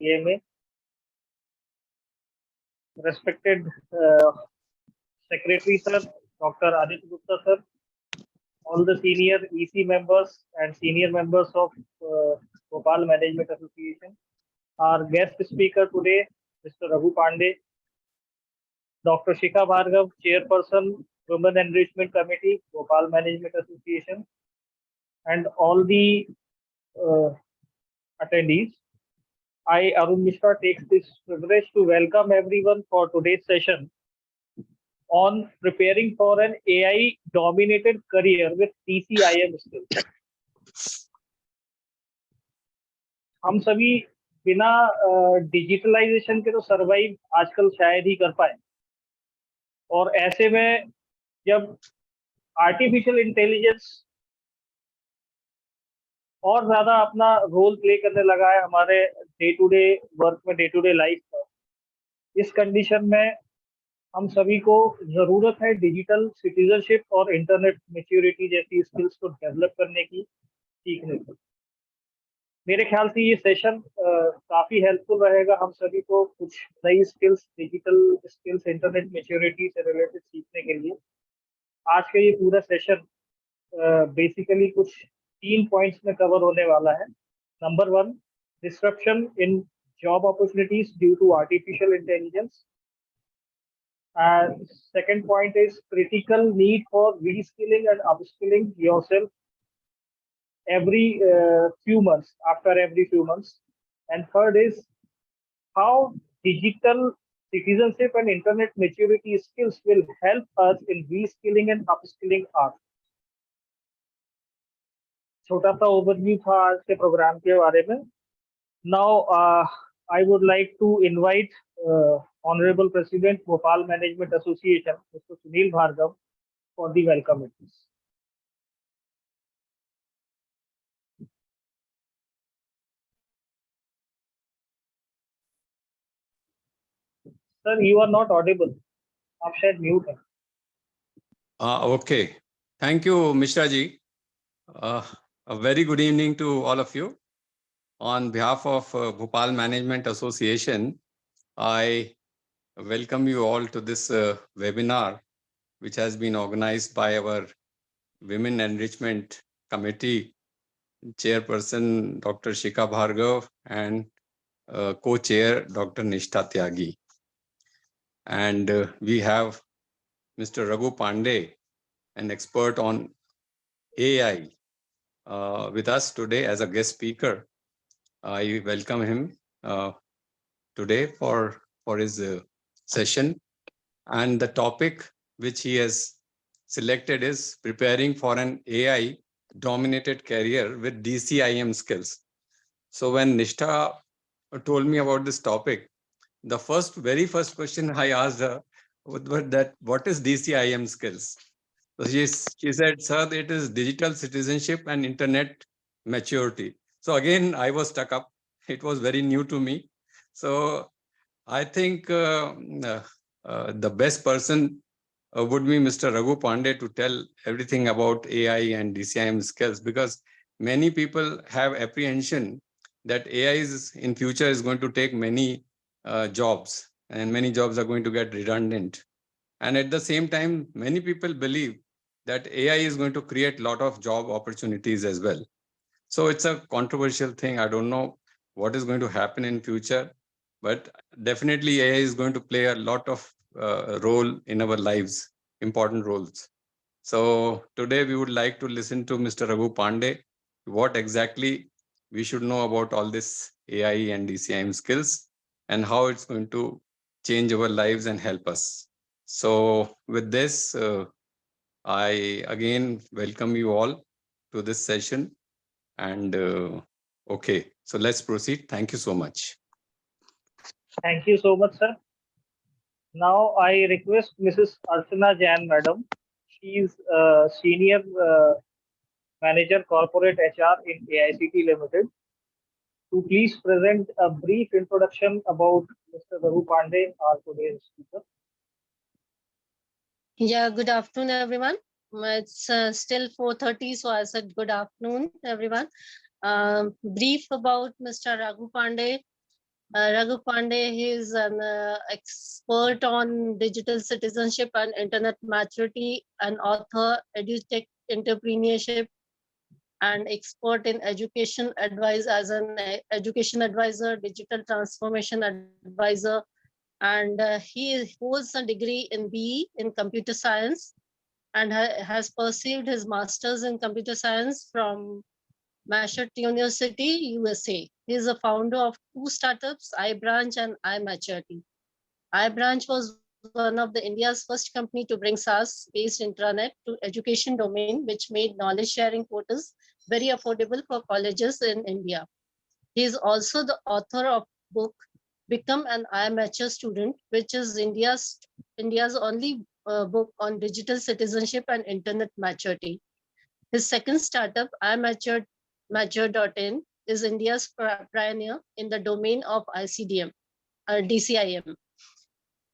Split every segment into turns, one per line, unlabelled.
EMA, respected Secretary Sir, Dr. Aditya Gupta Sir, all the senior EC members and senior members of Bhopal Management Association. Our guest speaker today, Mr. Raghu Pandey, Dr. Shikha Bhargav, Chairperson, Women Enrichment Committee, Bhopal Management Association, and all the attendees. I, Arun Mishra, takes this privilege to welcome everyone for today's session on preparing for an AI-dominated career with DCIM skills. हम सभी बिना digitalisation के तो survive आजकल शायद ही कर पाए, और ऐसे में जब आर्टिफिशियल इंटेलिजेंस और ज्यादा अपना रोल प्ले करने लगा है हमारे डे टू डे वर्क में, डे टू डे लाइफ में, इस कंडीशन में हम सभी को जरूरत है डिजिटल सिटीजनशिप और इंटरनेट मैच्योरिटी जैसी स्किल्स को डेवलप करने की, सीखने की। मेरे ख्याल से ये सेशन काफी हेल्पफुल रहेगा हम सभी को कुछ नई skills, digital skills, internet maturity से रिलेटेड सीखने के लिए। आज का ये पूरा सेशन बेसिकली कुछ 3 पॉइंट्स में कवर होने वाला है। Number 1, disruption in job opportunities due to artificial intelligence. Second point is critical need for reskilling and upskilling yourself every few months, after every few months. And third is how digital citizenship and internet maturity skills will help us in reskilling and upskilling us. छोटा सा overview था आज के programme के बारे में. Now I would like to invite Honorable President Bhopal Management Association, Mr. Sunil Bhargav, for the welcome address. Sir, you are not audible. आप शायद म्यूट हैं.
Okay. Thank you, Mishra ji. A very good evening to all of you. On behalf of Bhopal Management Association, I welcome you all to this webinar, which has been organized by our Women Enrichment Committee Chairperson, Dr. Shikha Bhargav, and co-chair, Dr. Nishtha Tyagi. And we have Mr. Raghu Pandey, an expert on AI, with us today as a guest speaker. I welcome him today for his session. And the topic which he has selected is preparing for an AI-dominated career with DCIM skills. So when Nishtha told me about this topic, the very first question I asked her was that what is DCIM skills? So she said, sir, it is digital citizenship and internet maturity. So again, I was stuck up. It was very new to me. So I think the best person would be Mr. Raghu Pandey to tell everything about AI and DCIM skills, because many people have apprehension that AI in future is going to take many jobs, and many jobs are going to get redundant. And at the same time, many people believe that AI is going to create a lot of job opportunities as well. So it's a controversial thing. I don't know what is going to happen in future, but definitely AI is going to play a lot of role in our lives, important roles. So today we would like to listen to Mr. Raghu Pandey, what exactly we should know about all this AI and DCIM skills and how it's going to change our lives and help us. So with this, I again welcome you all to this session. And okay, so let's proceed. Thank you so much.
Thank you so much, sir. Now I request Mrs. Archana Jain, madam. She is senior manager corporate HR in AICT Limited, to please present a brief introduction about Mr. Raghu Pandey, our today's speaker.
Yeah, good afternoon, everyone. It's still 4:30, so I said good afternoon, everyone. Brief about Mr. Raghu Pandey. Raghu Pandey, he is an expert on digital citizenship and internet maturity, an author, edutech entrepreneurship, and expert in education advice as an education advisor, digital transformation advisor, and he holds a degree in BE in computer science and has pursued his master's in computer science from Massachusetts University, USA. He is a founder of two startups, iBranch and iMaturity. iBranch was one of the India's first company to bring SaaS-based intranet to education domain, which made knowledge sharing portals very affordable for colleges in India. He is also the author of book Become an iMature Student, which is India's only book on digital citizenship and internet maturity. His second startup, iMature.in, is India's pioneer in the domain of ICDM, DCIM.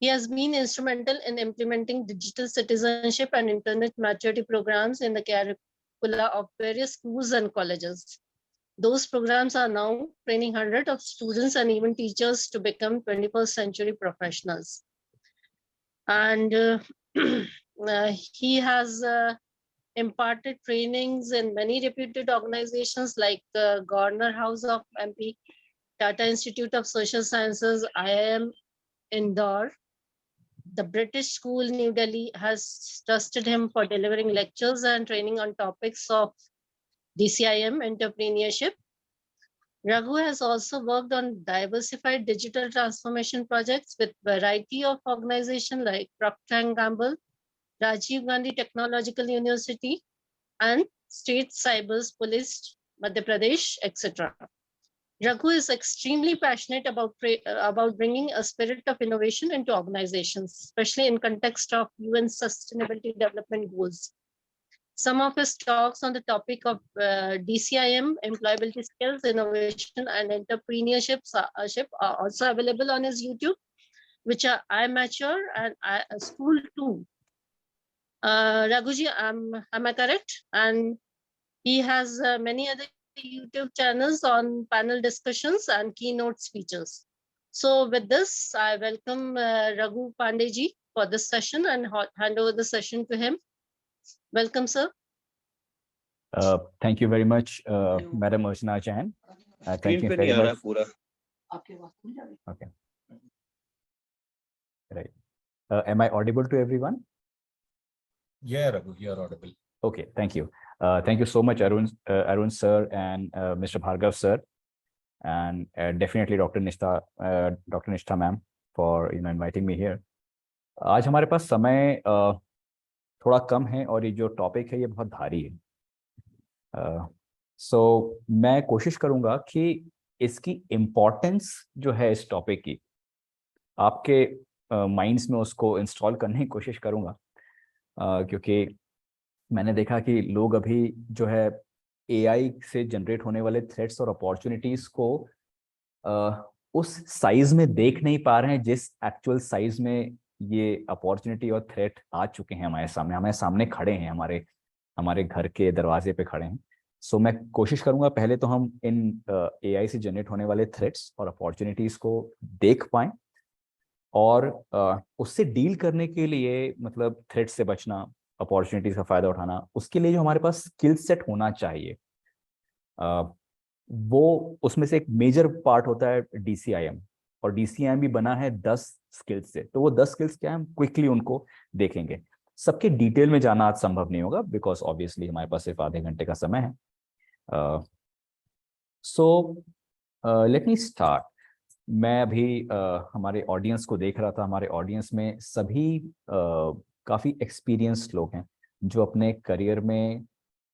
He has been instrumental in implementing digital citizenship and internet maturity programs in the curricula of various schools and colleges. Those programs are now training hundreds of students and even teachers to become 21st century professionals. And he has imparted trainings in many reputed organizations like Gardner House of MP, Tata Institute of Social Sciences, IIM Indore. The British School New Delhi has trusted him for delivering lectures and training on topics of DCIM, entrepreneurship. Raghu has also worked on diversified digital transformation projects with variety of organizations like Procter & Gamble, Rajiv Gandhi Technological University, and State Cyber Police, Madhya Pradesh, etc. Raghu is extremely passionate about bringing a spirit of innovation into organizations, especially in context of UN Sustainability Development Goals. Some of his talks on the topic of DCIM, employability skills, innovation, and entrepreneurship are also available on his YouTube, which are iMature and School 2. Raghuji, am I correct? And he has many other YouTube channels on panel discussions and keynote speeches. So with this, I welcome Raghu Pandey for this session and hand over the session to him. Welcome, sir.
Thank you very much, Madam Archana Jain. Thank you very much. Okay. Right. Am I audible to everyone?
Yeah, Raghu, you are audible.
Okay, thank you. Thank you so much, Arun sir and Mr. Bhargav sir, and definitely Dr. Nishtha ma'am for inviting me here. आज हमारे पास समय थोड़ा कम है और ये जो topic है ये बहुत भारी है. सो मैं कोशिश करूंगा कि इसकी इम्पोर्टेंस जो है इस टॉपिक की आपके माइंड्स में उसको इंस्टॉल करने की कोशिश करूंगा, क्योंकि मैंने देखा कि लोग अभी जो है एआई से जनरेट होने वाले थ्रेट्स और अपॉर्चुनिटीज को उस साइज में देख नहीं पा रहे हैं जिस एक्चुअल साइज में ये अपॉर्चुनिटी और थ्रेट आ चुके हैं हमारे सामने खड़े हैं, हमारे घर के दरवाजे पे खड़े हैं. सो मैं कोशिश करूंगा पहले तो हम इन एआई से जनरेट होने वाले थ्रेट्स और अपॉर्चुनिटीज को देख पाएं और उससे डील करने के लिए, मतलब थ्रेट से बचना, अपॉर्चुनिटीज का फायदा उठाना, उसके लिए जो हमारे पास स्किल सेट होना चाहिए वो उसमें से एक मेजर पार्ट होता है DCIM, और DCIM भी बना है 10 स्किल्स से. तो वो 10 स्किल्स क्या है, हम क्विकली उनको देखेंगे. सबके डिटेल में जाना आज संभव नहीं होगा बिकॉज ऑब्वियसली हमारे पास सिर्फ आधे घंटे का समय है. So let me start. मैं अभी हमारे ऑडियंस को देख रहा था. हमारे ऑडियंस में सभी काफ़ी एक्सपीरियंस्ड लोग हैं जो अपने करियर में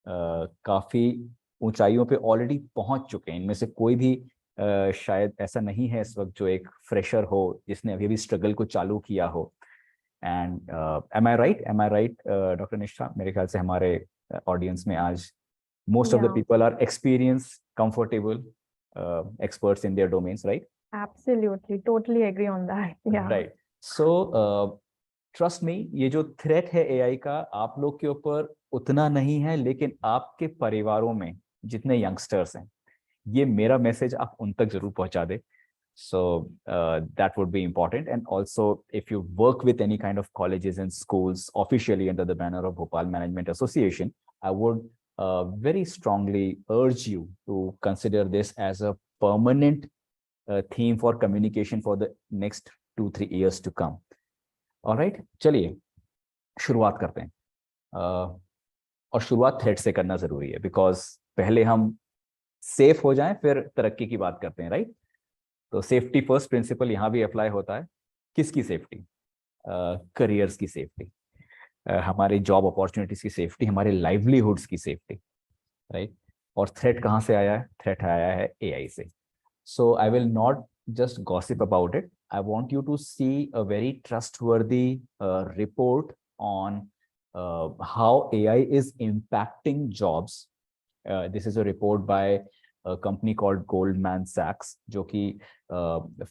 काफ़ी ऊंचाइयों पे ऑलरेडी पहुंच चुके हैं. इनमें से कोई भी शायद ऐसा नहीं है इस वक्त जो एक फ्रेशर हो जिसने अभी भी स्ट्रगल को चालू किया हो. And am I right doctor Nishtha? मेरे ख्याल से हमारे ऑडियंस में आज most of the people are experienced, comfortable, experts in their domains, right?
Absolutely, totally agree on that. Yeah.
Right. So, trust me, ये जो threat है AI का आप लोग के ऊपर उतना नहीं है, लेकिन आपके परिवारों में जितने youngsters हैं, ये मेरा मैसेज आप उन तक जरूर पहुंचा दे. So that would be important. And also, if you work with any kind of colleges and schools officially under the banner of Bhopal Management Association, I would very strongly urge you to consider this as a permanent theme for communication for the next 2-3 years to come. All right, चलिए शुरुआत करते हैं। और शुरुआत thread से करना जरूरी है, बिकॉज पहले हम सेफ हो जाएं फिर तरक्की की बात करते हैं, राइट? तो सेफ्टी फर्स्ट प्रिंसिपल यहाँ भी अप्लाई होता है। किसकी सेफ्टी? करियर्स की सेफ्टी, हमारे जॉब अपॉर्चुनिटीज की सेफ्टी, हमारे लाइवलीहुड्स की सेफ्टी, राइट? और थ्रेट कहाँ से आया है? थ्रेट आया है एआई से। So I will not just gossip about it. I want you to see a very trustworthy report on how AI is impacting jobs. This is a report by a company called Goldman Sachs, जो कि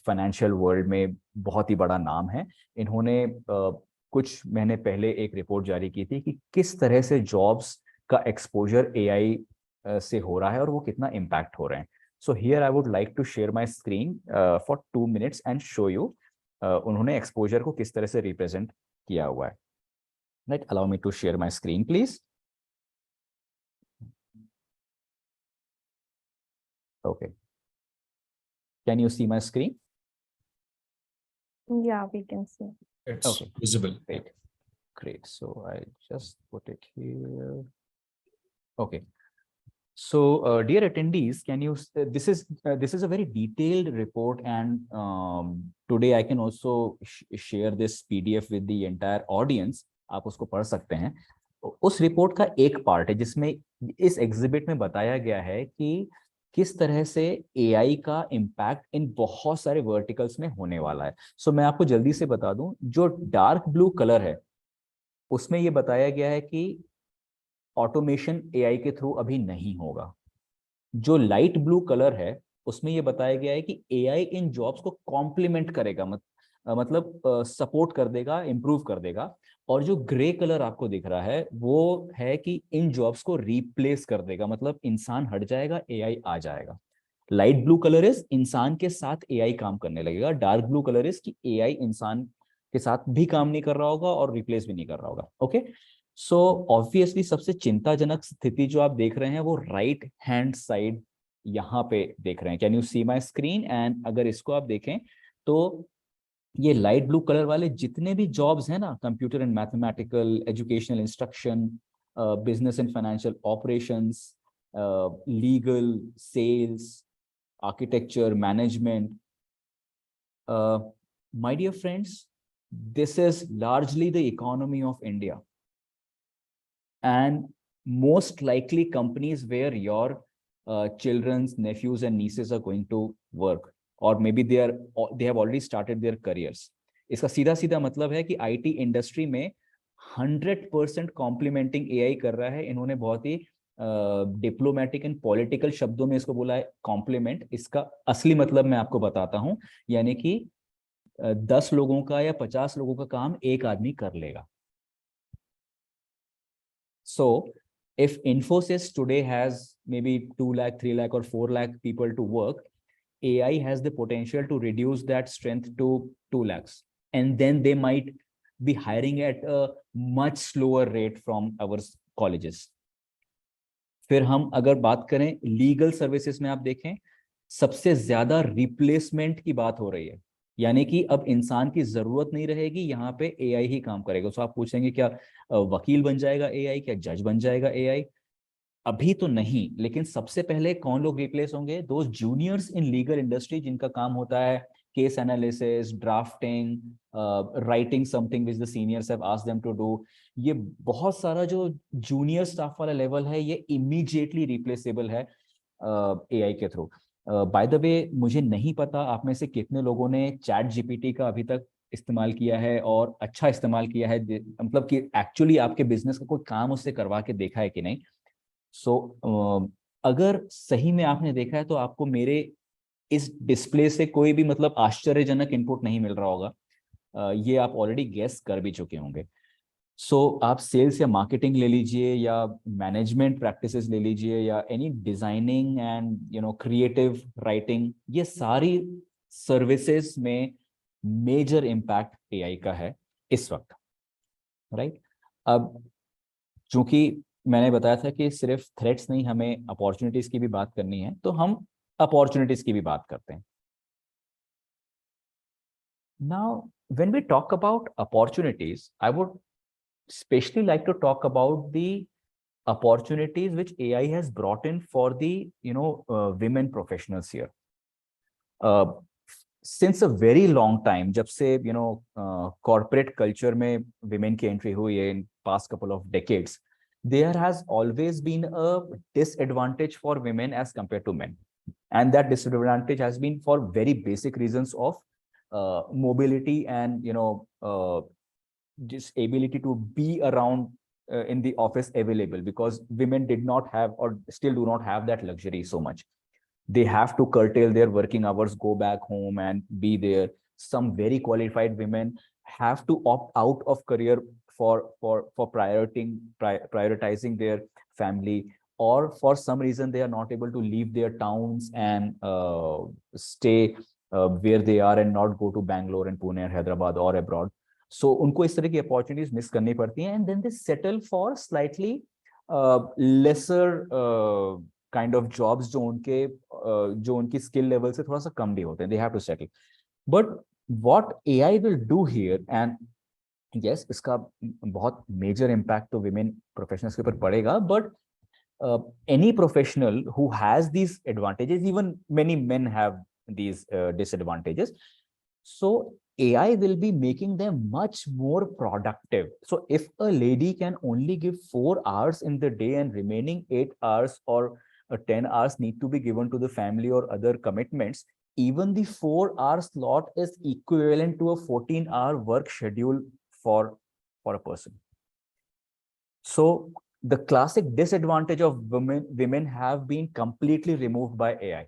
financial world में बहुत ही बड़ा नाम है। इन्होंने कुछ महीने पहले एक रिपोर्ट जारी की थी कि किस तरह से जॉब्स का एक्सपोजर AI से हो रहा है और वो कितना इम्पैक्ट हो रहे हैं। So here I would like to share my screen for 2 minutes and show you उन्होंने exposure को किस तरह से represent किया हुआ है। Right, allow me to share my screen, please. Okay. Can you see my screen?
Yeah, we can see.
It's
Okay.
visible.
Great. Great. So I just put it here. Okay. So, dear attendees, can you? This is a very detailed report, and today I can also share this PDF with the entire audience. आप उसको पढ़ सकते हैं। उस report का एक part है जिसमें इस एग्जिबिट में बताया गया है कि किस तरह से AI का इम्पैक्ट इन बहुत सारे वर्टिकल्स में होने वाला है। सो मैं आपको जल्दी से बता दूं, जो डार्क ब्लू कलर है उसमें ये बताया गया है कि ऑटोमेशन AI के थ्रू अभी नहीं होगा। जो लाइट ब्लू कलर है उसमें ये बताया गया है कि AI इन जॉब्स को कॉम्प्लीमेंट करेगा, मतलब सपोर्ट कर देगा, इंप्रूव कर देगा। और जो ग्रे कलर आपको दिख रहा है वो है कि इन जॉब्स को रिप्लेस कर देगा, मतलब इंसान हट जाएगा, AI आ जाएगा। लाइट ब्लू कलर इज इंसान के साथ AI काम करने लगेगा। डार्क ब्लू कलर इज कि AI इंसान के साथ भी काम नहीं कर रहा होगा और रिप्लेस भी नहीं कर रहा होगा। ओके, सो ऑब्वियसली सबसे चिंताजनक स्थिति जो आप देख रहे हैं वो राइट हैंड साइड यहाँ पे देख रहे हैं। Can you see my screen? And अगर इसको आप देखें तो ये लाइट ब्लू कलर वाले जितने भी जॉब्स हैं ना, computer and mathematical, educational instruction, business and financial operations, legal, sales, architecture, management, my dear friends, this is largely the economy of India. And most likely companies where your children's nephews and nieces are going to work, or maybe they have already started their careers. इसका सीधा सीधा मतलब है कि IT industry में 100% complementing AI कर रहा है। इन्होंने बहुत ही डिप्लोमेटिक एंड पॉलिटिकल शब्दों में इसको बोला है कॉम्प्लीमेंट। इसका असली मतलब मैं आपको बताता हूं, यानी कि 10 लोगों का या 50 लोगों का काम एक आदमी कर लेगा। So if Infosys today has maybe 2 lakh, 3 lakh or 4 lakh people to work, AI has the potential to reduce that strength to 2 lakhs. And then they might be hiring at a much slower rate from our colleges. फिर हम अगर बात करें legal services में, आप देखें सबसे ज्यादा रिप्लेसमेंट की बात हो रही है, यानी कि अब इंसान की जरूरत नहीं रहेगी, यहाँ पे AI ही काम करेगा। तो आप पूछेंगे क्या वकील बन जाएगा AI, क्या जज बन जाएगा AI? अभी तो नहीं, लेकिन सबसे पहले कौन लोग रिप्लेस होंगे? दो जूनियर्स इन लीगल इंडस्ट्री जिनका काम होता है case analysis, drafting, writing something which the seniors have asked them to do. ये बहुत सारा जो जूनियर स्टाफ वाला लेवल है ये इमीडिएटली रिप्लेसेबल है AI के थ्रू। बाय द वे, मुझे नहीं पता आप में से कितने लोगों ने चैट GPT का अभी तक इस्तेमाल किया है और अच्छा इस्तेमाल किया है, मतलब कि एक्चुअली आपके बिजनेस का कोई काम उससे करवा के देखा है कि नहीं। सो अगर सही में आपने देखा है तो आपको मेरे इस डिस्प्ले से कोई भी मतलब आश्चर्यजनक इनपुट नहीं मिल रहा होगा, ये आप ऑलरेडी गेस कर भी चुके होंगे। सो आप सेल्स या मार्केटिंग ले लीजिए या मैनेजमेंट प्रैक्टिसेस ले लीजिए या any designing and creative writing, ये सारी सर्विसेज में मेजर इम्पैक्ट एआई का है इस वक्त, राइट? अब चूंकि मैंने बताया था कि सिर्फ थ्रेट्स नहीं, हमें अपॉर्चुनिटीज की भी बात करनी है, तो हम अपॉर्चुनिटीज की भी बात करते हैं। Now, when we talk about opportunities, I would especially like to talk about the opportunities which AI has brought in for the women professionals here. Since a very long time, जब से corporate culture में women की entry हुई है in past couple of decades, there has always been a disadvantage for women as compared to men, and that disadvantage has been for very basic reasons of mobility and just ability to be around in the office available, because women did not have or still do not have that luxury so much. They have to curtail their working hours, go back home and be there. Some very qualified women have to opt out of career for prioritizing their family, or for some reason they are not able to leave their towns and stay where they are and not go to Bangalore and Pune or Hyderabad or abroad. So उनको इस तरह की opportunities miss करनी पड़ती हैं, and then they settle for slightly lesser kind of jobs जो उनकी skill level से थोड़ा सा कम भी होते हैं. They have to settle. But what AI will do here, and yes, इसका बहुत major impact तो women professionals के ऊपर पड़ेगा, but any professional who has these advantages, even many men have these disadvantages, so AI will be making them much more productive. So if a lady can only give 4 hours in the day and remaining 8 hours or 10 hours need to be given to the family or other commitments, even the 4-hour slot is equivalent to a 14-hour work schedule for a person. So the classic disadvantage of women have been completely removed by AI.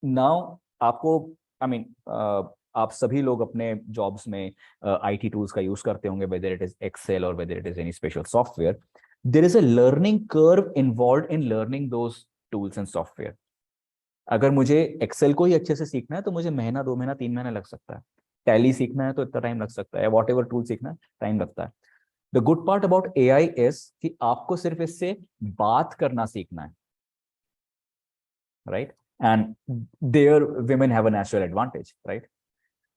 Now, आप सभी लोग अपने jobs में IT tools का use करते होंगे, whether it is Excel or whether it is any special software. There is a learning curve involved in learning those tools and software. अगर मुझे Excel को ही अच्छे से सीखना है तो मुझे महीना, 2 महीना, 3 महीना लग सकता है. Tally सीखना है तो इतना टाइम लग सकता है. Whatever tool सीखना है, टाइम लगता है. The good part about AI is कि आपको सिर्फ इससे बात करना सीखना है, right? And there women have a natural advantage, right?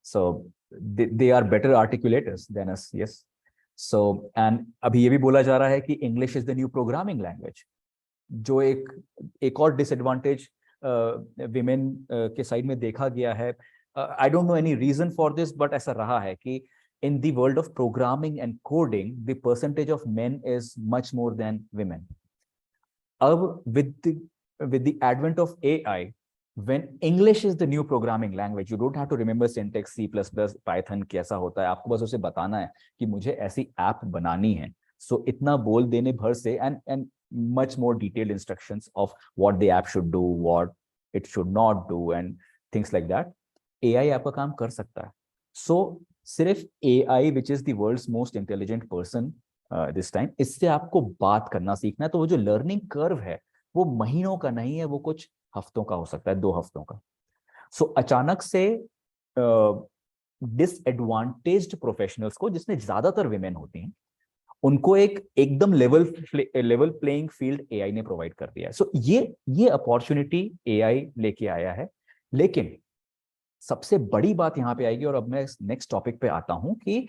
So they are better articulators than us, yes. So and अभी ये भी बोला जा रहा है कि English is the new programming language, जो एक और disadvantage women के साइड में देखा गया है. I don't know any reason for this, but ऐसा रहा है कि in the world of programming and coding, the percentage of men is much more than women. अब with the advent of AI, when English is the new programming language, you don't have to remember syntax, C++, Python कैसा होता है. आपको बस उसे बताना है कि मुझे ऐसी ऐप बनानी है. So इतना बोल देने भर से and much more detailed instructions of what the app should do, what it should not do, and things like that. AI आपका काम कर सकता है. So सिर्फ AI, which is the world's most intelligent person this time, इससे आपको बात करना सीखना है. तो वो जो learning curve है, वो महीनों का नहीं है, वो कुछ हफ्तों का हो सकता है, 2 हफ्तों का. सो अचानक से डिसएडवांटेज्ड प्रोफेशनल्स को, जिसमें ज्यादातर विमेन होती हैं, उनको एकदम लेवल प्लेइंग फील्ड एआई ने प्रोवाइड कर दिया है. सो ये अपॉर्चुनिटी एआई लेके आया है. लेकिन सबसे बड़ी बात यहां पे आएगी, और अब मैं नेक्स्ट टॉपिक पे आता हूं कि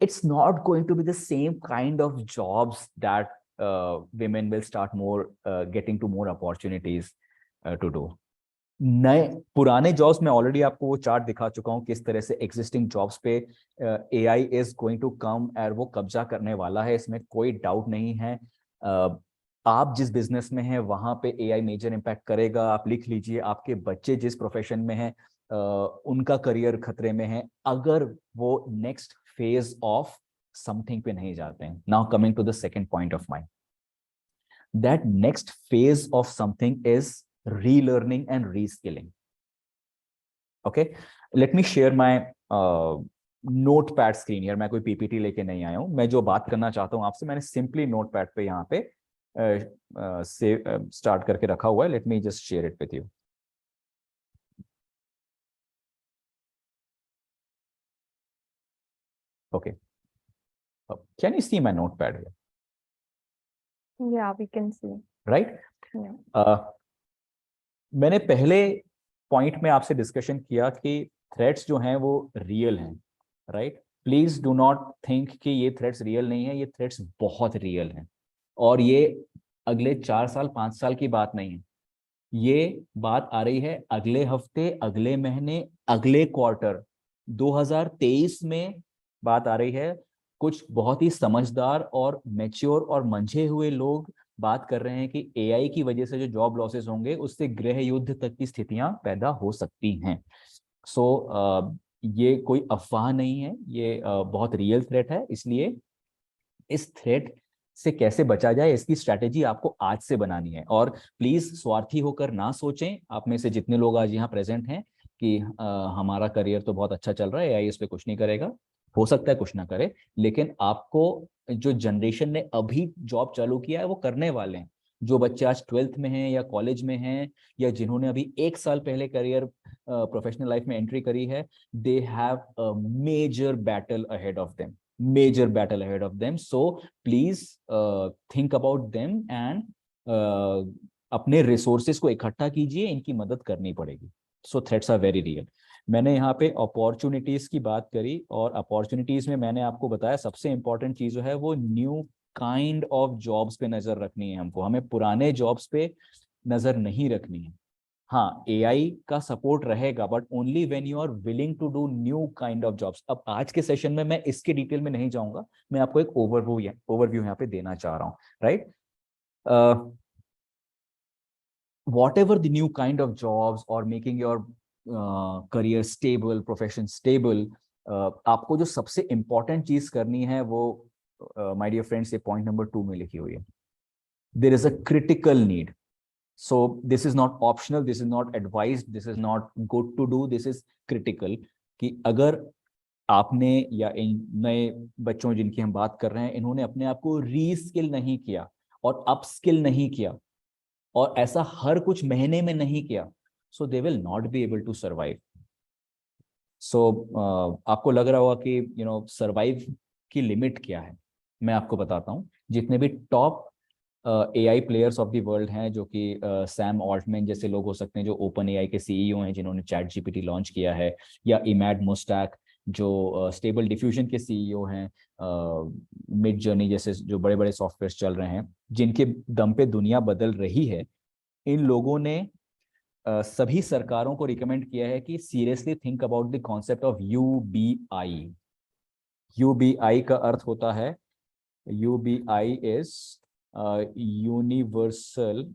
it's not going to be the same kind of jobs that women will start getting to more opportunities to do. नए पुराने जॉब्स में ऑलरेडी आपको वो चार्ट दिखा चुका हूं किस तरह से एग्जिस्टिंग जॉब्स पे AI is going to come और वो कब्जा करने वाला है, इसमें कोई डाउट नहीं है. आप जिस बिजनेस में हैं वहां पे AI मेजर इम्पैक्ट करेगा. आप लिख लीजिए, आपके बच्चे जिस प्रोफेशन में हैं उनका करियर खतरे में है अगर वो नेक्स्ट फेज ऑफ something पे नहीं जाते हैं. Now coming to the second point of mine, that next phase of something is relearning and reskilling. Okay, let me share my notepad screen here. मैं कोई PPT लेके नहीं आया हूं. मैं जो बात करना चाहता हूं आपसे, मैंने simply notepad पे यहाँ पे से स्टार्ट करके रखा हुआ है. Let me just share it with you. Okay. Can you see my notepad here?
Yeah, we can see.
Right?
Yeah.
मैंने पहले पॉइंट में आपसे डिस्कशन किया कि थ्रेट्स जो हैं वो रियल हैं. Right? Please do not think कि ये थ्रेट्स रियल नहीं है. ये थ्रेट्स बहुत रियल हैं और ये अगले 4 साल 5 साल की बात नहीं है. ये बात आ रही है अगले हफ्ते, अगले महीने, अगले क्वार्टर. 2023 में बात आ रही है. कुछ बहुत ही समझदार और मैच्योर और मंझे हुए लोग बात कर रहे हैं कि एआई की वजह से जो जॉब लॉसेस होंगे उससे गृह युद्ध तक की स्थितियां पैदा हो सकती हैं. सो ये कोई अफवाह नहीं है. ये बहुत रियल थ्रेट है. इसलिए इस थ्रेट से कैसे बचा जाए इसकी स्ट्रैटेजी आपको आज से बनानी है. और प्लीज स्वार्थी होकर ना सोचें. आप में से जितने लोग आज यहाँ प्रेजेंट हैं कि हमारा करियर तो बहुत अच्छा चल रहा है, एआई इस पे कुछ नहीं करेगा. हो सकता है कुछ ना करे, लेकिन आपको जो जनरेशन ने अभी जॉब चालू किया है वो करने वाले हैं. जो बच्चे आज 12th में हैं या कॉलेज में हैं या जिन्होंने अभी 1 साल पहले करियर प्रोफेशनल लाइफ में एंट्री करी है, they have a major battle ahead of them. major battle ahead of them. So please think about them and अपने रिसोर्सेज को इकट्ठा कीजिए. इनकी मदद करनी पड़ेगी. सो थ्रेट्स आर वेरी रियल. मैंने यहाँ पे अपॉर्चुनिटीज की बात करी और अपॉर्चुनिटीज में मैंने आपको बताया सबसे इंपॉर्टेंट चीज जो है वो न्यू काइंड ऑफ जॉब्स पे नजर रखनी है. हमको हमें पुराने जॉब्स पे नजर नहीं रखनी है. हाँ, एआई का सपोर्ट रहेगा but only when you are willing to do new kind of jobs. अब आज के सेशन में मैं इसके डिटेल में नहीं जाऊंगा. मैं आपको एक ओवरव्यू यहाँ पे देना चाह रहा हूँ. Right? whatever the new kind of jobs or making your career stable, profession stable, आपको जो सबसे important चीज करनी है वो my dear friends ये point number 2 में लिखी हुई है. There is a critical need. So this is not optional, this is not advised, this is not good to do, this is critical. कि अगर आपने या इन नए बच्चों जिनकी हम बात कर रहे हैं इन्होंने अपने आप को रीस्किल नहीं किया और अपस्किल नहीं किया और ऐसा हर कुछ महीने में नहीं किया, so they will not be able to survive. So आपको लग रहा होगा कि सर्वाइव की लिमिट क्या है. मैं आपको बताता हूँ. जितने भी top AI players of the world हैं, जो कि सैम ऑल्टमैन जैसे लोग हो सकते हैं जो ओपन एआई के सीईओ हैं जिन्होंने चैट जीपीटी लॉन्च किया है, या इमैड मुस्टैक जो स्टेबल डिफ्यूजन के सीईओ हैं, मिड जर्नी जैसे जो बड़े बड़े सॉफ्टवेयर चल रहे हैं जिनके दम पे दुनिया बदल रही है. इन लोगों ने सभी सरकारों को रिकमेंड किया है कि seriously think about the concept of UBI. UBI का अर्थ होता है, यूबीआई इज यूनिवर्सल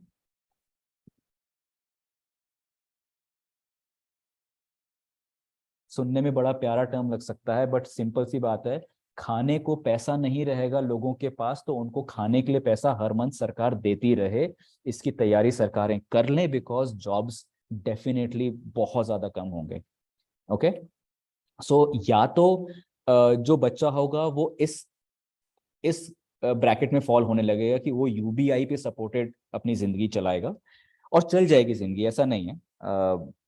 सुनने में बड़ा प्यारा टर्म लग सकता है बट सिंपल सी बात है. खाने को पैसा नहीं रहेगा लोगों के पास तो उनको खाने के लिए पैसा हर मंथ सरकार देती रहे. इसकी तैयारी सरकारें कर लें बिकॉज जॉब्स डेफिनेटली बहुत ज्यादा कम होंगे. ओके, सो या तो जो बच्चा होगा वो इस ब्रैकेट में फॉल होने लगेगा कि वो यूबीआई पे सपोर्टेड अपनी जिंदगी चलाएगा और चल जाएगी जिंदगी, ऐसा नहीं है.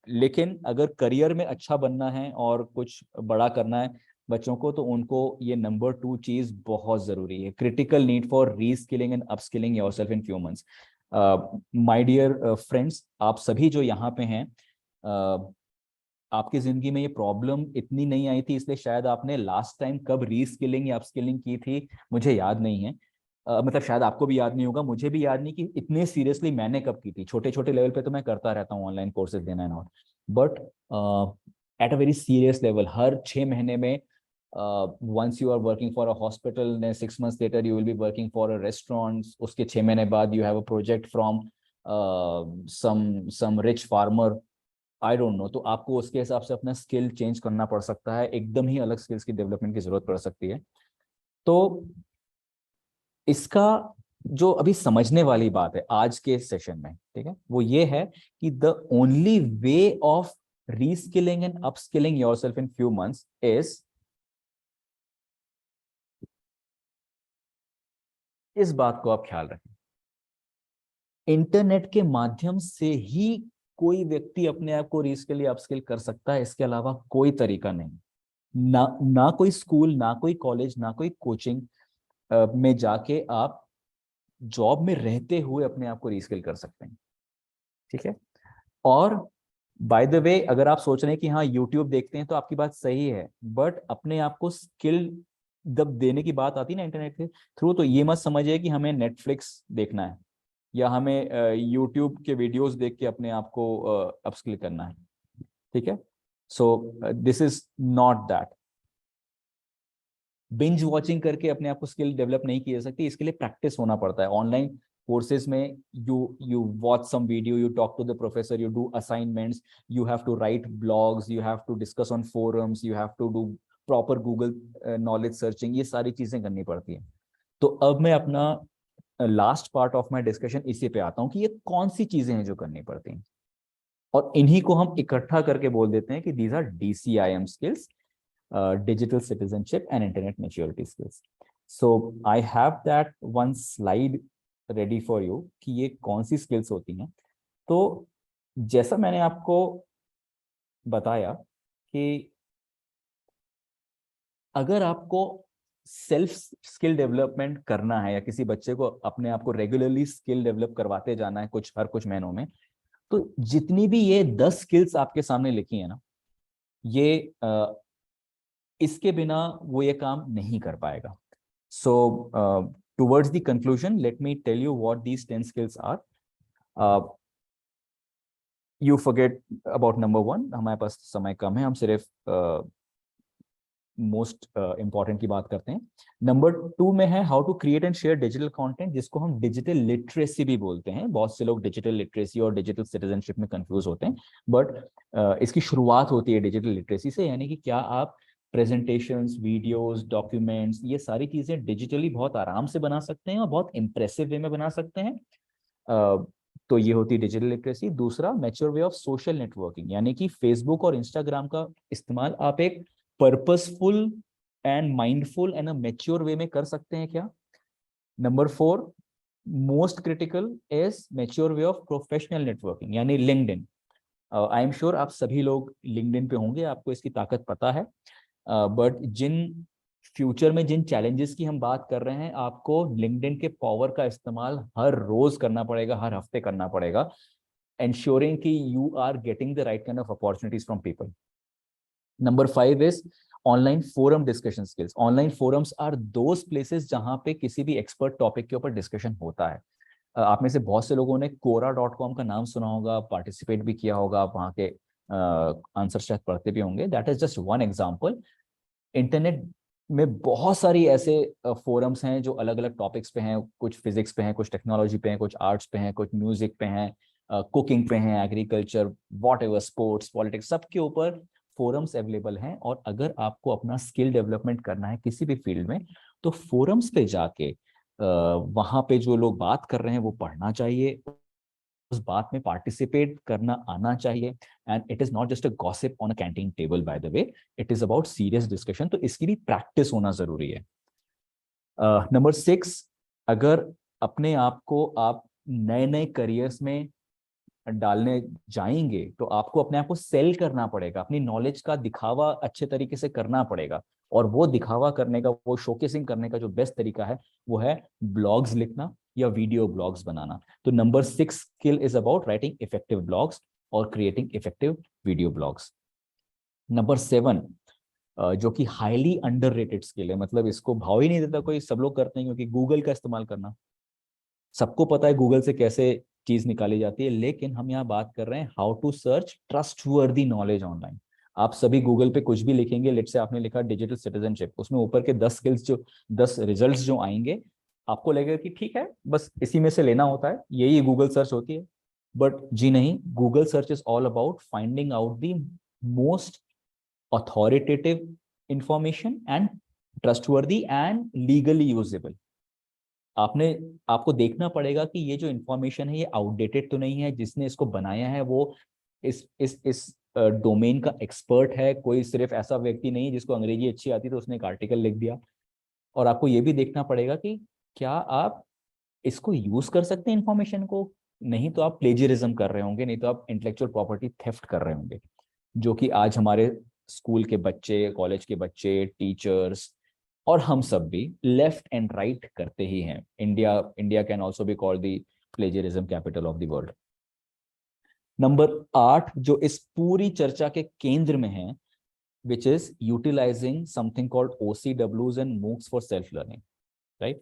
लेकिन अगर करियर में अच्छा बनना है और कुछ बड़ा करना है बच्चों को, तो उनको ये नंबर 2 चीज बहुत जरूरी है. Critical need for reskilling and upskilling yourself in few months. My dear friends, आप सभी जो यहाँ पे हैं, आपकी जिंदगी में ये प्रॉब्लम इतनी नहीं आई थी इसलिए शायद आपने लास्ट टाइम कब रीस्किलिंग या अपस्किलिंग की थी मुझे याद नहीं है. मतलब शायद आपको भी याद नहीं होगा, मुझे भी याद नहीं कि इतने सीरियसली मैंने कब की थी. छोटे छोटे लेवल पे तो मैं करता रहता हूँ ऑनलाइन कोर्सेज देना and all, but at a very serious level हर 6 महीने में once you are working for a hospital, then 6 months later you will be working for a restaurant. उसके 6 महीने बाद you have a project from some rich farmer. I don't know. तो आपको उसके हिसाब से अपना स्किल चेंज करना पड़ सकता है. एकदम ही अलग स्किल्स की डेवलपमेंट की जरूरत पड़ सकती है. तो इसका जो अभी समझने वाली बात है आज के सेशन में, ठीक है, वो ये है कि the only way of reskilling and upskilling yourself in few months is, इस बात को आप ख्याल रखें, इंटरनेट के माध्यम से ही कोई व्यक्ति अपने आप को रीस्किल या अपस्किल कर सकता है, इसके अलावा कोई तरीका नहीं। ना कोई स्कूल, ना कोई कॉलेज, ना कोई कोचिंग में जाके आप जॉब में रहते हुए अपने आप को रीस्किल कर सकते हैं, ठीक है। और बाय द वे, अगर आप सोच रहे हैं कि हाँ यूट्यूब देखते हैं तो आपकी बात सही है, बट अपने आप को स्किल जब देने की बात आती है ना इंटरनेट के थ्रू, तो ये मत समझिए कि हमें नेटफ्लिक्स देखना है या हमें यूट्यूब के वीडियोस देख के अपने आप को अपस्किल करना है, ठीक है। So this is not that. Binge watching करके अपने आप को स्किल डेवलप नहीं की जा सकती, इसके लिए प्रैक्टिस होना पड़ता है। ऑनलाइन कोर्सेज में you watch some video, you talk to the professor, you do assignments, you have to write blogs, you have to discuss on forums, you have to do proper Google knowledge searching, ये सारी चीजें करनी पड़ती है। तो अब मैं अपना last part of my discussion इसी पे आता हूँ कि ये कौन सी चीजें हैं जो करनी पड़ती हैं, और इन्हीं को हम इकट्ठा करके बोल देते हैं कि these are DCIM skills, digital citizenship and internet maturity skills. So I have that one slide ready for you कि ये कौन सी स्किल्स होती हैं। तो जैसा मैंने आपको बताया कि अगर आपको सेल्फ स्किल डेवलपमेंट करना है या किसी बच्चे को अपने आप को रेगुलरली स्किल डेवलप करवाते जाना है हर कुछ महीनों में, तो जितनी भी ये 10 स्किल्स आपके सामने लिखी है ना, ये इसके बिना वो ये काम नहीं कर पाएगा। So towards the conclusion, let me tell you what these 10 skills are. You forget about number 1, हमारे पास समय कम है, हम सिर्फ मोस्ट इंपॉर्टेंट की बात करते हैं। नंबर 2 में है how to create and share digital content, जिसको हम डिजिटल लिटरेसी भी बोलते हैं। बहुत से लोग डिजिटल लिटरेसी और डिजिटल सिटीजनशिप में कंफ्यूज होते हैं, बट इसकी शुरुआत होती है डिजिटल लिटरेसी से, यानी कि क्या आप प्रेजेंटेशंस, वीडियोस, डॉक्यूमेंट्स, ये सारी चीजें डिजिटली बहुत आराम से बना सकते हैं और बहुत इंप्रेसिव वे में बना सकते हैं। तो ये होती है डिजिटल लिटरेसी। दूसरा, mature way of social networking, यानी कि फेसबुक और इंस्टाग्राम का इस्तेमाल आप एक purposeful and mindful and a mature way में कर सकते हैं क्या। Number 4, most critical is mature way of professional networking, यानी लिंक्डइन। आई एम श्योर आप सभी लोग लिंक्डइन पे होंगे, आपको इसकी ताकत पता है, बट फ्यूचर में जिन चैलेंजेस की हम बात कर रहे हैं, आपको लिंक्डइन के पावर का इस्तेमाल हर रोज करना पड़ेगा, हर हफ्ते करना पड़ेगा, ensuring कि you are getting the right kind of opportunities from people. Number 5 is online forum discussion skills. Online forums are those places जहां पे किसी भी expert topic के ऊपर डिस्कशन होता है। आप में से बहुत से लोगों ने quora.com का नाम सुना होगा, पार्टिसिपेट भी किया होगा, आप वहाँ के आंसर शायद पढ़ते भी होंगे। That is just one example. Internet में बहुत सारी ऐसे फोरम्स हैं जो अलग अलग टॉपिक्स पे हैं, कुछ फिजिक्स पे हैं, कुछ टेक्नोलॉजी पे हैं, कुछ आर्ट्स पे हैं, कुछ म्यूजिक पे हैं, कुकिंग पे हैं, एग्रीकल्चर, व्हाटएवर, स्पोर्ट्स, पॉलिटिक्स, सबके ऊपर फोरम्स अवेलेबल हैं। और अगर आपको अपना स्किल डेवलपमेंट करना है किसी भी फील्ड में, तो फोरम्स पे जाके वहां पे जो लोग बात कर रहे हैं वो पढ़ना चाहिए, उस बात में पार्टिसिपेट करना आना चाहिए। And it is not just a gossip on a canteen table, by the way, it is about serious discussion. तो इसकी भी प्रैक्टिस होना जरूरी है। नंबर 6, अगर अपने आप को आप नए नए करियर्स में डालने जाएंगे, तो आपको अपने आप को सेल करना पड़ेगा, अपनी नॉलेज का दिखावा अच्छे तरीके से करना पड़ेगा। और वो दिखावा करने का, वो शोकेसिंग करने का जो बेस्ट तरीका है वो है ब्लॉग्स लिखना या वीडियो ब्लॉग्स बनाना। तो number 6 skill is about writing effective blogs और creating effective video blogs. Number 7, जो कि हाईली अंडररेटेड स्किल है, मतलब इसको भाव ही नहीं देता कोई, सब लोग करते हैं, क्योंकि गूगल का इस्तेमाल करना, सबको पता है गूगल से कैसे चीज निकाली जाती है। लेकिन हम यहाँ बात कर रहे हैं how to search trustworthy knowledge online. आप सभी गूगल पे कुछ भी लिखेंगे, लेट्स से आपने लिखा डिजिटल सिटीजनशिप, उसमें ऊपर के 10 स्किल्स जो 10 रिजल्ट्स जो आएंगे, आपको लगेगा कि ठीक है, बस इसी में से लेना होता है, यही गूगल सर्च होती है। बट जी नहीं, Google search is all about finding out the most authoritative information and trustworthy and legally usable. आपको देखना पड़ेगा कि ये जो इंफॉर्मेशन है ये आउटडेटेड तो नहीं है, जिसने इसको बनाया है वो इस डोमेन का एक्सपर्ट है, कोई सिर्फ ऐसा व्यक्ति नहीं जिसको अंग्रेजी अच्छी आती तो उसने एक आर्टिकल लिख दिया। और आपको ये भी देखना पड़ेगा कि क्या आप इसको यूज कर सकते हैं इंफॉर्मेशन को, नहीं तो आप प्लेजरिज्म कर रहे होंगे, नहीं तो आप इंटेलेक्चुअल प्रॉपर्टी थेफ्ट कर रहे होंगे, जो कि आज हमारे स्कूल के बच्चे, कॉलेज के बच्चे, टीचर्स और हम सब भी लेफ्ट एंड राइट करते ही हैं। India can also be called the plagiarism capital of the world. Number 8 जो इस पूरी चर्चा के केंद्र में है, which is utilizing something called OCWs and MOOCs for self learning, right?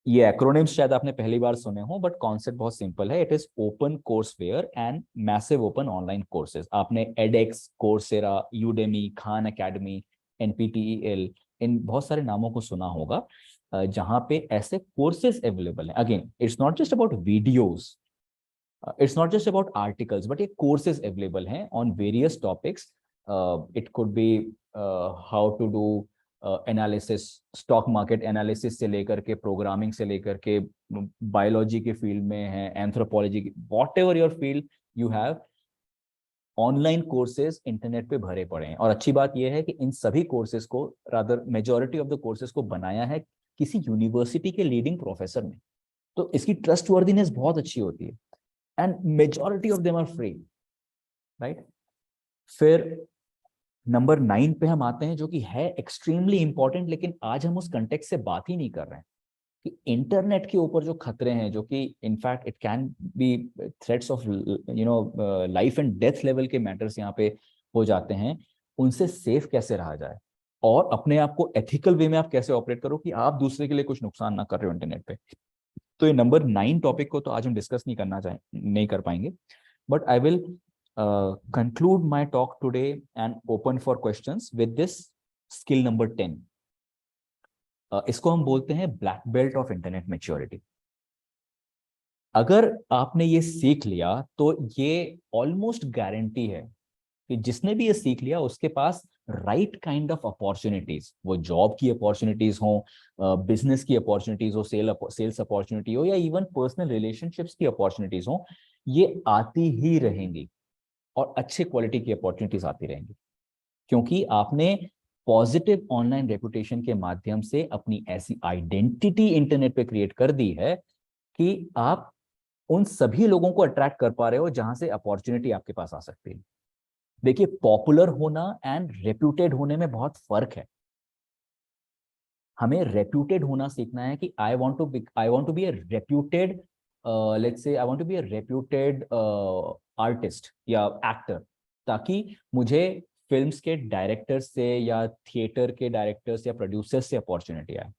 ये एक्रोनिम्स शायद आपने पहली बार सुने हो, बट कॉन्सेप्ट बहुत सिंपल है। It is open courseware and massive open online courses. आपने edX, Coursera, Udemy, Khan Academy, NPTEL, इन बहुत सारे नामों को सुना होगा, जहां पे ऐसे कोर्सेज अवेलेबल हैं। Again it's not just about videos, it's not just about articles, but ये courses available हैं on various topics. It could be how to do analysis, stock market analysis से लेकर के programming से लेकर के biology के field में है, anthropology, whatever your field you have, online courses internet पे भरे पड़े हैं। और अच्छी बात यह है कि इन सभी कोर्सेज को, rather majority of the courses को बनाया है किसी यूनिवर्सिटी के लीडिंग प्रोफेसर ने, तो इसकी ट्रस्टवर्दीनेस बहुत अच्छी होती है। and majority of them are free, right? फिर नंबर 9 पे हम आते हैं, जो कि है एक्सट्रीमली इंपॉर्टेंट, लेकिन आज हम उस कंटेक्स्ट से बात ही नहीं कर रहे हैं कि इंटरनेट के ऊपर जो खतरे हैं, जो कि in fact it can be threats of life and death level के मैटर्स यहाँ पे हो जाते हैं, उनसे सेफ कैसे रहा जाए और अपने आप को एथिकल वे में आप कैसे ऑपरेट करो कि आप दूसरे के लिए कुछ नुकसान ना कर रहे हो इंटरनेट पे। तो ये नंबर 9 टॉपिक को तो आज हम डिस्कस नहीं कर पाएंगे, but I will conclude my talk today and open for questions with this skill number 10। इसको हम बोलते हैं black belt of internet maturity. अगर आपने ये सीख लिया तो ये ऑलमोस्ट गारंटी है कि जिसने भी ये सीख लिया उसके पास राइट काइंड ऑफ अपॉर्चुनिटीज, वो जॉब की अपॉर्चुनिटीज हो, बिजनेस की अपॉर्चुनिटीज हो, सेल्स अपॉर्चुनिटी हो, या इवन पर्सनल रिलेशनशिप्स की अपॉर्चुनिटीज हो, ये आती ही रहेंगी और अच्छे क्वालिटी की अपॉर्चुनिटीज आती रहेंगी, क्योंकि आपने पॉजिटिव ऑनलाइन रेपुटेशन के माध्यम से अपनी ऐसी आइडेंटिटी इंटरनेट पे क्रिएट कर दी है कि आप उन सभी लोगों को अट्रैक्ट कर पा रहे हो जहां से अपॉर्चुनिटी आपके पास आ सकती है। देखिए, पॉपुलर होना एंड रेप्यूटेड होने में बहुत फर्क है। हमें रेप्यूटेड होना सीखना है कि I want to be a reputed, let's say I want to be a reputed artist या एक्टर, ताकि मुझे फिल्म्स के डायरेक्टर्स से या थिएटर के डायरेक्टर्स या प्रोड्यूसर्स से अपॉर्चुनिटी आए।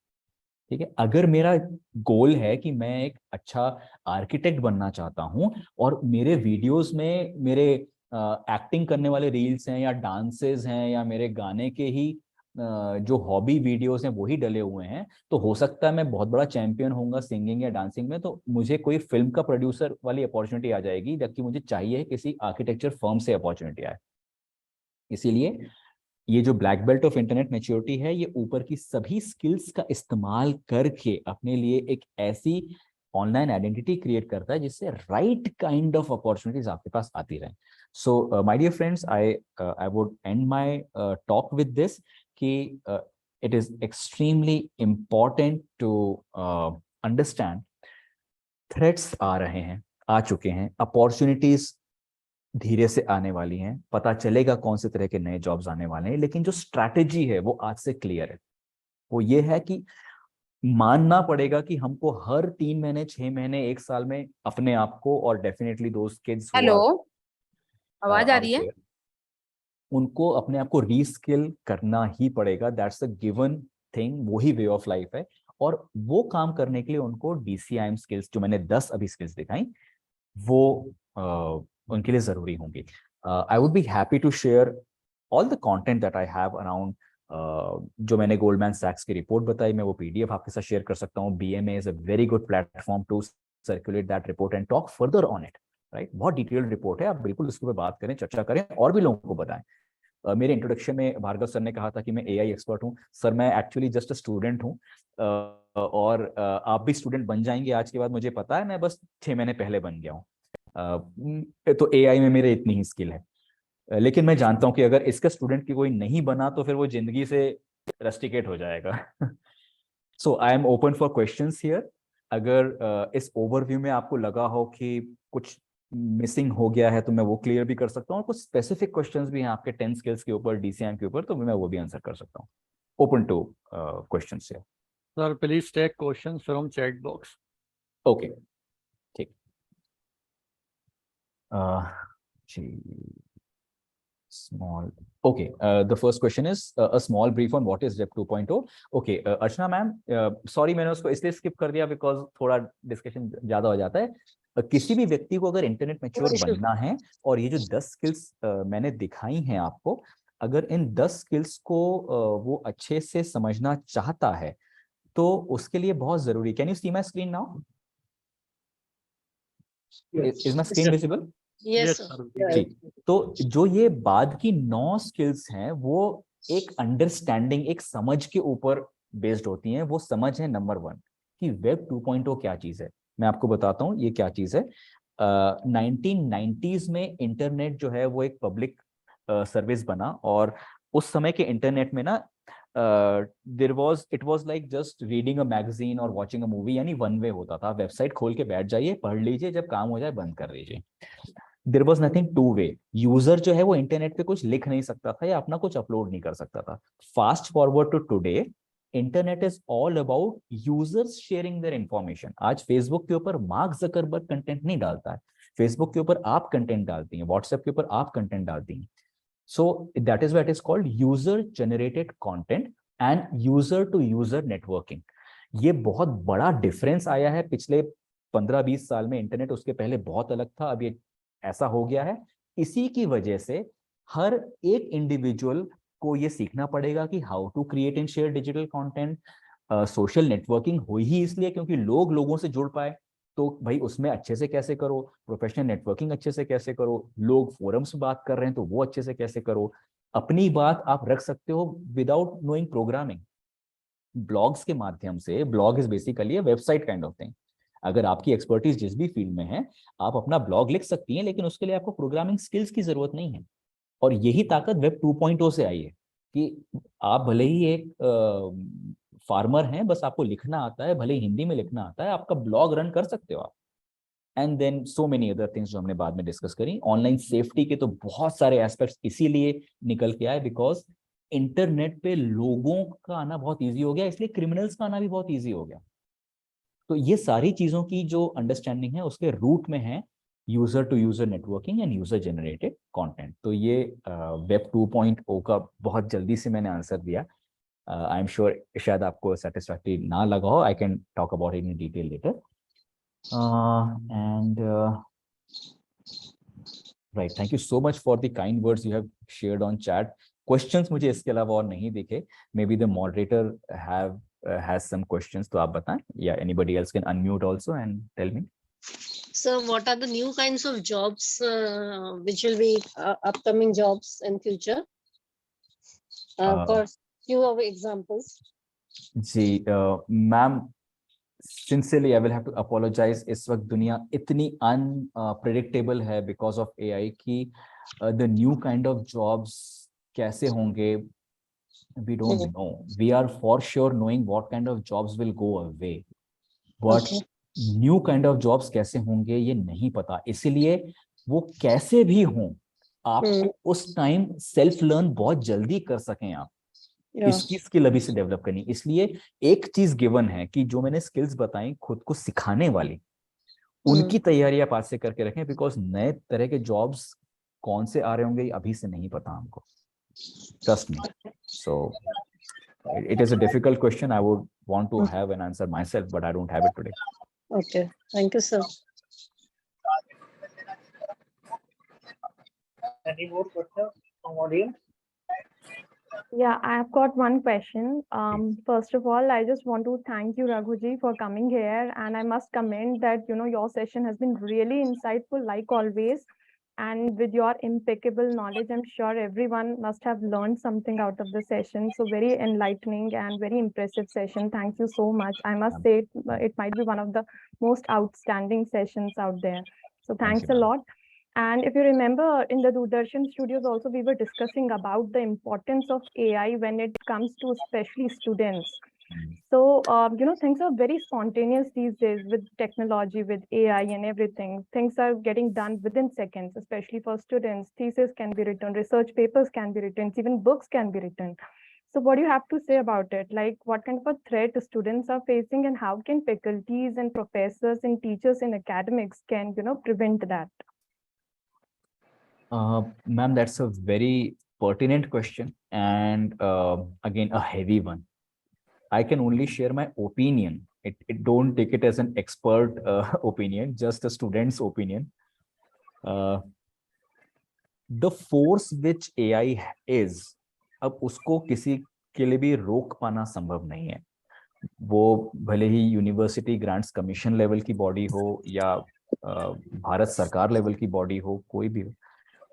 ठीक है, अगर मेरा गोल है कि मैं एक अच्छा आर्किटेक्ट बनना चाहता हूं और मेरे वीडियोस में मेरे एक्टिंग करने वाले रील्स हैं या डांसेस हैं या मेरे गाने के ही जो हॉबी वीडियोस हैं वही डले हुए हैं, तो हो सकता है मैं बहुत बड़ा चैंपियन होऊंगा सिंगिंग या डांसिंग में, तो मुझे कोई फिल्म का प्रोड्यूसर वाली अपॉर्चुनिटी आ जाएगी, जबकि मुझे चाहिए किसी आर्किटेक्चर फर्म से अपॉर्चुनिटी आए। इसीलिए ये जो black belt of internet maturity है, ये ऊपर की सभी स्किल्स का इस्तेमाल करके अपने लिए एक ऐसी ऑनलाइन आइडेंटिटी क्रिएट करता है जिससे राइट काइंड ऑफ अपॉर्चुनिटीज आपके पास आती रहें। So my dear friends, I would end my talk with this कि it is extremely important to understand threats आ रहे हैं, आ चुके हैं, अपॉर्चुनिटीज धीरे से आने वाली हैं, पता चलेगा कौन से तरह के नए जॉब्स आने वाले हैं, लेकिन जो स्ट्रैटेजी है वो आज से क्लियर है। वो ये है कि मानना पड़ेगा कि हमको हर 3 महीने, 6 महीने, 1 साल में अपने आप को, और डेफिनेटली दोस्त किड्स
हेलो, आवाज आ रही है?
उनको अपने आप को रीस्किल करना ही पड़ेगा। दैट्स अ गिवन थिंग, वही वे ऑफ लाइफ है। और वो काम करने के लिए उनको DCIM स्किल्स, जो मैंने 10 अभी स्किल्स दिखाई, वो उनके लिए जरूरी होंगी। I would be happy to share all the content that I have around, जो मैंने गोल्डमैन सैक्स की रिपोर्ट बताई, मैं वो PDF आपके साथ शेयर कर सकता हूँ। BMA is a very good platform to circulate that report and talk further on it, right. बहुत डिटेल्ड रिपोर्ट है, आप बिल्कुल इसके ऊपर बात करें, चर्चा करें और भी लोगों को बताएं। मेरे इंट्रोडक्शन में भार्गव सर ने कहा था कि मैं AI एक्सपर्ट हूँ। सर, मैं एक्चुअली जस्ट अ स्टूडेंट हूँ, और आप भी स्टूडेंट बन जाएंगे आज के बाद, मुझे पता है, मैं बस 6 महीने पहले बन गया हूँ। तो AI में मेरे इतनी ही स्किल है, लेकिन मैं जानता हूं कि अगर इसका स्टूडेंट की कोई नहीं बना तो फिर वो जिंदगी से रस्टिकेट हो जाएगा। So I am open for questions here. अगर इस ओवरव्यू में आपको लगा हो कि कुछ मिसिंग हो गया है तो मैं वो क्लियर भी कर सकता हूँ, और कुछ स्पेसिफिक क्वेश्चंस भी हैं आपके 10 स्किल्स के ऊपर, DCIM के ऊपर, तो मैं वो भी आंसर कर सकता हूँ. Open two questions here.
Sir, please take questions from chat box.
Okay, ठीक. Small. Okay. The first question is a small brief on what is Web 2.0. Okay. Archana ma'am, sorry मैंने उसको इसलिए skip कर दिया because थोड़ा discussion ज़्यादा हो जाता है. किसी भी व्यक्ति को अगर इंटरनेट मैच्योर बनना है, और ये जो 10 स्किल्स मैंने दिखाई हैं आपको, अगर इन 10 स्किल्स को वो अच्छे से समझना चाहता है, तो उसके लिए बहुत जरूरी. Can you see my screen now? Is my screen visible?
Yes,
sir.
जी. तो जो ये बाद की 9 स्किल्स हैं, वो एक अंडरस्टैंडिंग, एक समझ के ऊपर बेस्ड होती हैं. वो समझ है नंबर 1 कि वेब 2.0 क्या चीज है. मैं आपको बताता हूँ ये क्या चीज है. 1990s में इंटरनेट जो है वो एक पब्लिक सर्विस बना, और उस समय के इंटरनेट में ना it was like just reading a magazine और वॉचिंग अ मूवी, यानी वन वे होता था. वेबसाइट खोल के बैठ जाइए, पढ़ लीजिए, जब काम हो जाए बंद कर लीजिए. There was nothing two way. User जो है वो इंटरनेट पे कुछ लिख नहीं सकता था या अपना कुछ अपलोड नहीं कर सकता था. Fast forward to today, internet is all about users sharing their information. आज फेसबुक के ऊपर मार्क जकरबर्ग कंटेंट नहीं डालता है, फेसबुक के ऊपर आप कंटेंट डालती हैं, व्हाट्सएप के ऊपर आप कंटेंट डालती हैं. So that is what is called user generated content and user to user networking. ये बहुत बड़ा डिफरेंस आया है पिछले 15-20 साल में. इंटरनेट उसके पहले बहुत अलग था, अब ये ऐसा हो गया है. इसी की वजह से हर एक इंडिविजुअल को ये सीखना पड़ेगा कि how to create and share digital content. Social networking हुई ही इसलिए क्योंकि लोग लोगों से जुड़ पाए, तो भाई उसमें अच्छे से कैसे करो, प्रोफेशनल नेटवर्किंग अच्छे से कैसे करो, लोग फोरम्स बात कर रहे हैं तो वो अच्छे से कैसे करो. अपनी बात आप रख सकते हो विदाउट नोइंग प्रोग्रामिंग. ब्लॉग्स के माध्यम से, blog is basically a website kind of thing. अगर आपकी एक्सपर्टीज जिस भी फील्ड में है, आप अपना ब्लॉग लिख सकती हैं, लेकिन उसके लिए आपको प्रोग्रामिंग स्किल्स की जरूरत नहीं है. और यही ताकत वेब 2.0 से आई है कि आप भले ही एक फार्मर हैं, बस आपको लिखना आता है, भले ही हिंदी में लिखना आता है, आपका ब्लॉग रन कर सकते हो आप. And then so many other things जो हमने बाद में डिस्कस करी. ऑनलाइन सेफ्टी के तो बहुत सारे एस्पेक्ट्स इसीलिए निकल के आए बिकॉज इंटरनेट पे लोगों का आना बहुत ईजी हो गया, इसलिए क्रिमिनल्स का आना भी बहुत ईजी हो गया. तो ये सारी चीजों की जो अंडरस्टैंडिंग है उसके रूट में है user to user networking and user generated content. तो ये वेब 2.0 का बहुत जल्दी से मैंने आंसर दिया. आई एम श्योर शायद आपको सेटिस्फैक्टरी ना लगा हो. I can talk about it in detail letter. And right, thank you so much for the kind words you have shared on chat. Questions मुझे इसके अलावा और नहीं दिखे. May be the moderator have has some questions, तो आप बताएं, या anybody else can unmute also and tell me.
So what are the new kinds of jobs which will be upcoming jobs in future? For few of examples.
जी ma'am, sincerely I will have to apologize. इस वक्त दुनिया इतनी unpredictable है because of AI कि the new kind of jobs कैसे होंगे, we don't know. We are for sure knowing what kind of jobs will go away, but new kind of jobs कैसे होंगे ये नहीं पता. इसीलिए वो कैसे भी हों, आपको उस टाइम सेल्फ लर्न बहुत जल्दी कर सकें आप, इसकी स्किल अभी से डेवलप करनी. इसलिए एक चीज गिवन है कि जो मैंने स्किल्स बताई खुद को सिखाने वाली, उनकी तैयारी आप आज से करके रखें, बिकॉज नए तरह के जॉब्स कौन से आ रहे होंगे अभी से नहीं पता हमको. Trust me. So it is a difficult question. I would want to have an answer myself, but I don't have it today.
Okay, thank you, sir.
Any more questions from audience?
Yeah, I've got one question. First of all, I just want to thank you, Raghuji, for coming here, and I must comment that your session has been really insightful, like always. And with your impeccable knowledge, I'm sure everyone must have learned something out of the session. So very enlightening and very impressive session. Thank you so much. I must say it might be one of the most outstanding sessions out there. So thanks a lot. And if you remember, in the Doordarshan studios also, we were discussing about the importance of AI when it comes to especially students. So, things are very spontaneous these days with technology, with AI and everything. Things are getting done within seconds, especially for students. Thesis can be written, research papers can be written, even books can be written. So what do you have to say about it? Like, what kind of a threat students are facing, and how can faculties and professors and teachers in academics can, prevent that?
Ma'am, that's a very pertinent question, and again, a heavy one. I can only share my opinion. Don't take it as an expert opinion, just a student's opinion. The force which AI is, अब उसको किसी के लिए भी रोक पाना संभव नहीं है. वो भले ही यूनिवर्सिटी ग्रांट्स कमीशन लेवल की बॉडी हो या भारत सरकार लेवल की बॉडी हो, कोई भी हो,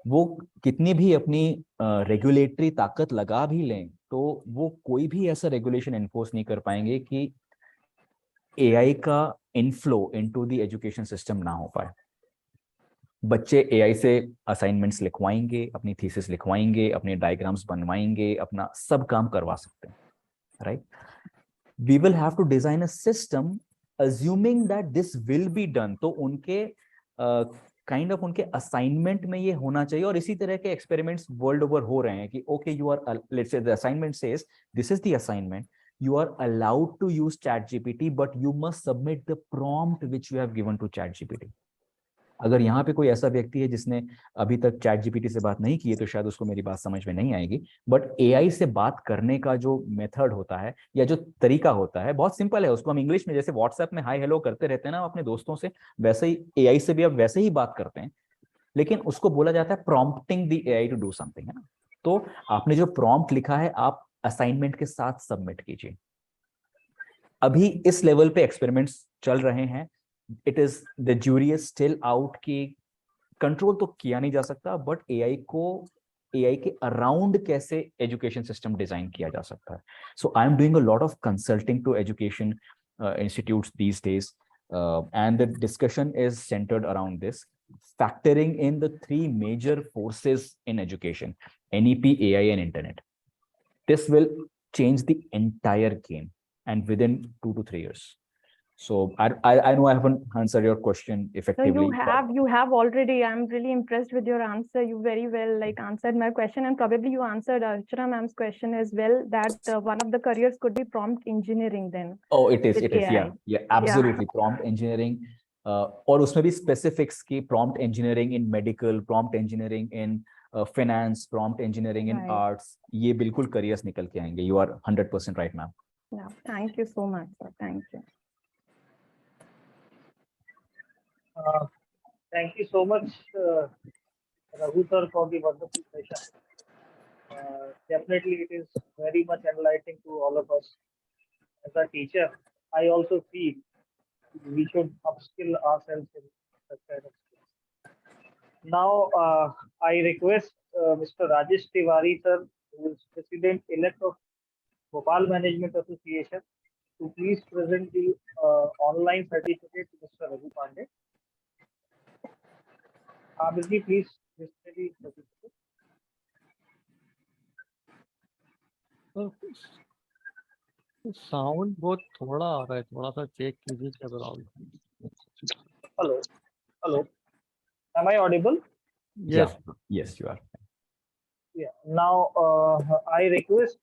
वो कितनी भी अपनी रेगुलेटरी ताकत लगा भी लें तो वो कोई भी ऐसा रेगुलेशन एनफोर्स नहीं कर पाएंगे कि एआई का inflow into the education system ना हो पाए. बच्चे एआई से असाइनमेंट्स लिखवाएंगे, अपनी थीसिस लिखवाएंगे, अपने डायग्राम्स बनवाएंगे, अपना सब काम करवा सकते हैं, right? We will have to design a system assuming that this will be done. तो उनके काइंड ऑफ उनके असाइनमेंट में ये होना चाहिए. और इसी तरह के एक्सपेरिमेंट्स वर्ल्ड ओवर हो रहे हैं कि okay, you are, let's say the assignment says this is the assignment, you are allowed to use ChatGPT, but you must submit the prompt which you have given to ChatGPT. अगर यहाँ पे कोई ऐसा व्यक्ति है जिसने अभी तक ChatGPT से बात नहीं की है तो शायद उसको मेरी बात समझ में नहीं आएगी, बट AI से बात करने का जो मेथड होता है या जो तरीका होता है बहुत सिंपल है. उसको हम इंग्लिश में जैसे व्हाट्सएप में हाय हेलो करते रहते हैं ना अपने दोस्तों से, वैसे ही AI से भी अब वैसे ही बात करते हैं, लेकिन उसको बोला जाता है prompting the AI to do something, है ना. तो आपने जो प्रॉम्प्ट लिखा है आप असाइनमेंट के साथ सबमिट कीजिए. अभी इस लेवल पे एक्सपेरिमेंट्स चल रहे हैं. It is the jury is still out कि कंट्रोल तो किया नहीं जा सकता, बट एआई के अराउंड कैसे एजुकेशन सिस्टम डिजाइन किया जा सकता है. So I am doing a lot of consulting to education institutes these days, and the discussion is centered around this, factoring in the three major forces in education: NEP, AI, and internet. This will change the entire game, and within 2 to 3 years. So I know I haven't answered your question
No,
effectively.
you have already. I'm really impressed with your answer. You very well answered my question, and probably you answered Archana ma'am's question as well, that one of the careers could be prompt engineering then.
Oh, it is.
AI.
Yeah, absolutely. Prompt engineering. और उसमें भी specifics की prompt engineering in medical, prompt engineering in finance, prompt engineering in arts. ये बिल्कुल careers निकल के आएंगे. You are 100% right, ma'am.
Yeah, thank you so much, sir. Thank you.
Thank you so much, Raghu sir, for the wonderful session. Definitely, it is very much enlightening to all of us. As a teacher, I also feel we should upskill ourselves in such kind of skills. Now, I request Mr. Rajesh Tiwari sir, who is President-elect of Bhopal Management Association, to please present the online certificate to Mr. Raghu Pandey. Abhijit, please display the certificate.
Sound बहुत थोड़ा आ रहा है, थोड़ा सा check कीजिए क्या problem.
Hello. Am I audible?
Yes.
Yes, you are.
Yeah. Now, I request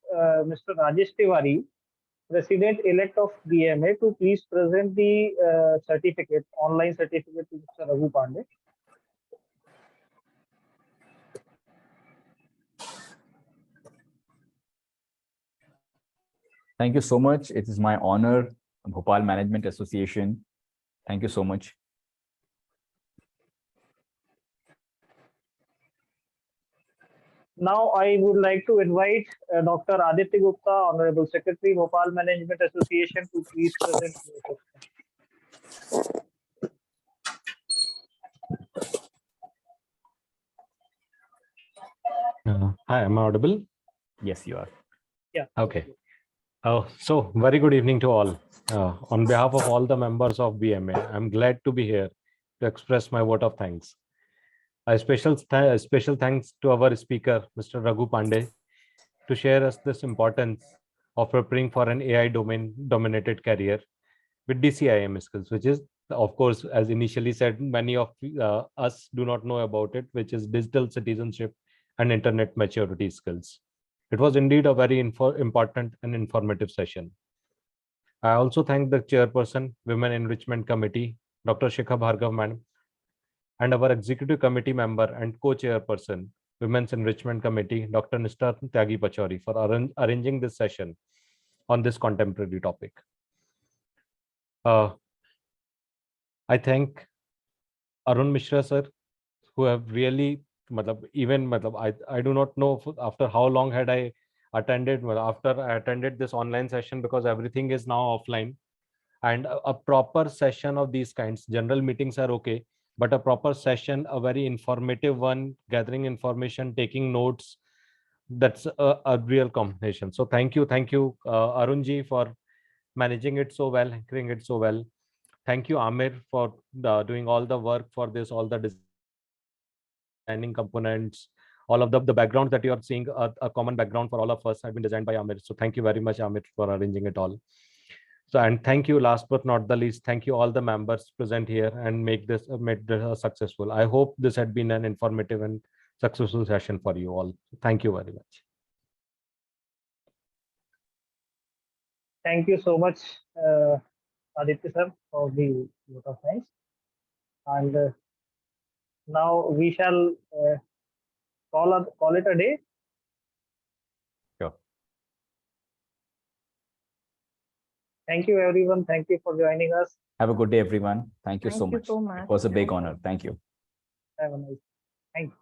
Mr. Rajesh Tiwari, President-elect of BMA, to please present the certificate, online certificate to Mr. Raghu Pandey.
Thank you so much. It is my honor, Bhopal Management Association. Thank you so much.
Now, I would like to invite Dr. Aditya Gupta, Honorable Secretary, Bhopal Management Association, to please present the question.
Hi, am I audible?
Yes, you are.
Yeah.
Okay. So very good evening to all. On behalf of all the members of BMA, I'm glad to be here to express my vote of thanks. A special thanks to our speaker, Mr. Raghu Pandey, to share us this importance of preparing for an AI dominated career with DCIM skills, which is, of course, as initially said, many of us do not know about it, which is digital citizenship and internet maturity skills. It was indeed a very important and informative session. I also thank the chairperson, Women Enrichment Committee, Dr. Shikha Bhargav Madam, and our executive committee member and co-chairperson, Women's Enrichment Committee, Dr. Nishta Tyagi Pachori, for arranging this session on this contemporary topic. I thank Arun Mishra sir, who have really, I do not know after how long had I attended, after I attended this online session, because everything is now offline, and a proper session of these kinds, general meetings are okay, but a proper session, a very informative one, gathering information, taking notes, that's a real combination. So thank you, Arunji, for managing it so well, anchoring it so well. Thank you, Amir, for doing all the work for this, all the designing components, all of the backgrounds that you are seeing, a common background for all of us have been designed by Amir. So thank you very much, Amir, for arranging it all. So, and thank you, last but not the least, thank you all the members present here and made this successful. I hope this had been an informative and successful session for you all. Thank you very much.
Thank you so much, Aditya sir, for the vote of thanks. And now we shall call it a day.
Sure.
Thank you, everyone. Thank you for joining us.
Have a good day, everyone. Thank you so
Thank you
much.
so much.
It was a big honor. Thank you.
Have a nice day. Thank you.